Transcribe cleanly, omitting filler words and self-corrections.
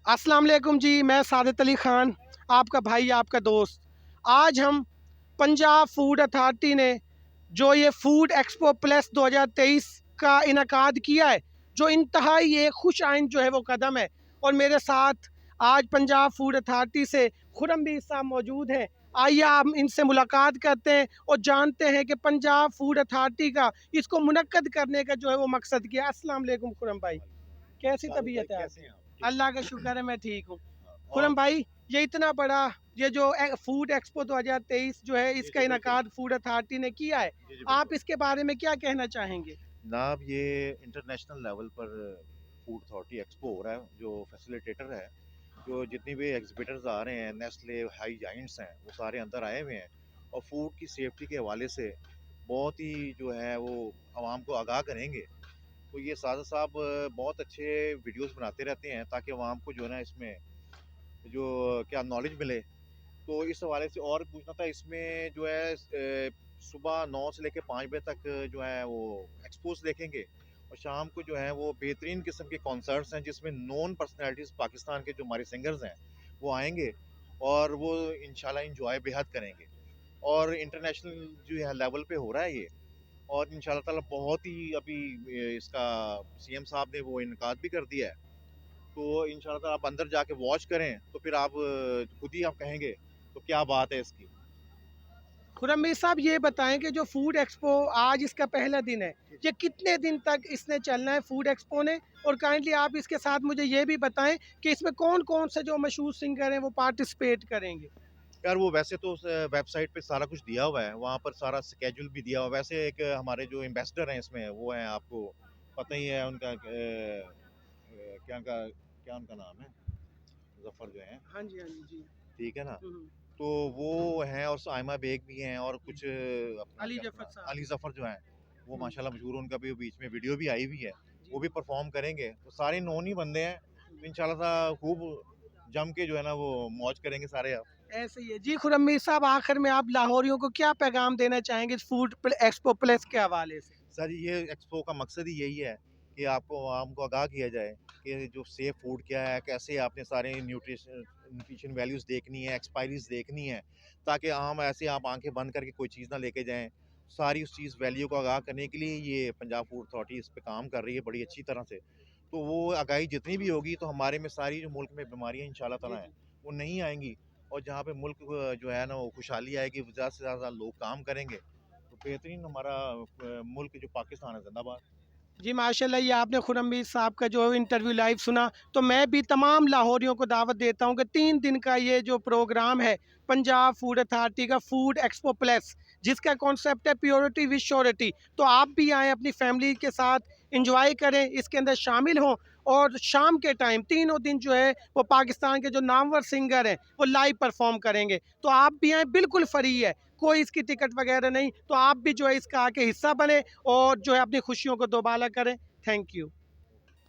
अस्सलाम वालेकुम जी, मैं सादित अली ख़ान, आपका भाई, आपका दोस्त। आज हम पंजाब फूड अथॉरिटी ने जो ये फूड एक्सपो प्लस 2023 का इनकाद किया है, जो इंतहाई एक खुश आइंद जो है वो कदम है। और मेरे साथ आज पंजाब फूड अथॉरिटी से खुरम साहब मौजूद हैं। आइए हम इनसे मुलाकात करते हैं और जानते हैं कि पंजाब फूड अथॉरिटी का इसको मुनक्कद करने का जो है वो मकसद क्या है। अस्सलाम वालेकुम खुरम भाई, कैसी सादिक भाई तबीयत है कैसे आपकी? हैं आप? ठीक अल्लाह का शुक्र है, मैं ठीक हूँ। हाँ, खुरम और भाई, ये इतना बड़ा ये जो फूड एक्सपो 2023 जो है जी, इसका जी, बिल्कुल। इनकाद फूड अथॉरिटी ने किया है, जी, जी, आप बिल्कुल। इसके बारे में क्या कहना चाहेंगे? जनाब ये इंटरनेशनल लेवल पर फूड अथॉरिटी एक्सपो हो रहा है, जो फैसिलिटेटर है, जो जितनी भी एग्ज़िबिटर्स आ रहे हैं, नेस्ले, हाई जायंट्स हैं, वो सारे अंदर आए हुए हैं और फूड की सेफ्टी के हवाले से बहुत ही जो है वो आवाम को आगाह करेंगे। तो ये सादा साहब बहुत अच्छे वीडियोज़ बनाते रहते हैं ताकि आवाम को जो है ना इसमें जो क्या नॉलेज मिले। तो इस हवाले से और पूछना था इसमें जो है सुबह 9 से लेके 5 बजे तक जो है वो एक्सपोज़ देखेंगे और शाम को जो है वो बेहतरीन किस्म के कॉन्सर्ट्स हैं जिसमें नोन पर्सनैलिटीज़ पाकिस्तान के जो हमारे सिंगर्स हैं वो आएँगे और वो इंशाल्लाह एन्जॉय बेहद करेंगे। और इंटरनेशनल जो है लेवल पे हो रहा है ये और इंशाल्लाह ताला बहुत ही अभी इसका सीएम साहब ने वो इनकाद भी कर दिया है। तो इंशाल्लाह ताला आप अंदर जाके वॉच करें तो फिर आप खुद ही आप कहेंगे तो क्या बात है इसकी। खुरम साहब, ये बताएं कि जो फूड एक्सपो आज इसका पहला दिन है, जी, ये जी। कितने दिन तक इसने चलना है फूड एक्सपो ने? और काइंडली आप इसके साथ मुझे ये भी बताएं कि इसमें कौन कौन से जो मशहूर सिंगर हैं वो पार्टिसिपेट करेंगे? यार वो वैसे तो उस वेबसाइट पे सारा कुछ दिया हुआ है, वहाँ पर सारा स्केड्यूल भी दिया हुआ है। वैसे एक हमारे जो एम्बेसडर हैं इसमें वो हैं आपको पता ही है उनका क्या उनका नाम है? ज़फ़र जो हैं, हाँ जी, हाँ जी, जी। ठीक है ना? हम्म, तो वो हैं और साइमा बेग भी हैं और जी। कुछ अपना अली क्या जफर अपना साहब। अली ज़फ़र जो हैं, वो हम्म, माशाल्लाह मशहूर उनका भी बीच में वीडियो भी आई हुई है। जी। वो भी परफ़ॉर्म करेंगे। तो सारे नोन ही बंदे हैं। हम्म। तो इंशाल्लाह खूब जम के जो है ना वो मौज करेंगे सारे आप। ऐसे ही है जी। खुरम साहब, आखिर में आप लाहौरियों को क्या पैगाम देना चाहेंगे इस फूड एक्सपो प्लस के हवाले से? सर ये एक्सपो का मकसद ही यही है कि आपको आवाम को आगाह किया जाए कि जो सेफ फूड क्या है, कैसे आपने सारे न्यूट्रिशन वैल्यूज़ देखनी है, एक्सपायरीज़ देखनी है, ताकि आम ऐसे आप आंखें बंद करके कोई चीज़ ना लेके जाएँ। सारी उस चीज़ वैल्यू को आगाह करने के लिए ये पंजाब फूड अथॉरिटी इस पे काम कर रही है बड़ी अच्छी तरह से। तो वो आगाही जितनी भी होगी तो हमारे में सारी जो मुल्क में बीमारियाँ इंशाल्लाह जी, ताला हैं, जी। वो नहीं आएँगी और जहाँ पे मुल्क जो है ना वो खुशहाली आएगी, ज़्यादा से ज़्यादा लोग काम करेंगे। तो बेहतरीन हमारा मुल्क जो पाकिस्तान है जिंदाबाद। जी माशाल्लाह, ये आपने खुरम साहब का जो इंटरव्यू लाइव सुना, तो मैं भी तमाम लाहौरियों को दावत देता हूँ कि 3 दिन का ये जो प्रोग्राम है पंजाब फूड अथॉरिटी का फूड एक्सपो प्लस, जिसका कॉन्सेप्ट है प्योरिटी विद श्योरिटी, तो आप भी आएँ अपनी फैमिली के साथ, इंजॉय करें, इसके अंदर शामिल हों। और शाम के टाइम तीनों दिन जो है वो पाकिस्तान के जो नामवर सिंगर हैं वो लाइव परफॉर्म करेंगे, तो आप भी आएँ, बिल्कुल फ्री है, कोई इसकी टिकट वगैरह नहीं। तो आप भी जो है इसका आके हिस्सा बने और जो है अपनी खुशियों को दोबाला करें। Thank you.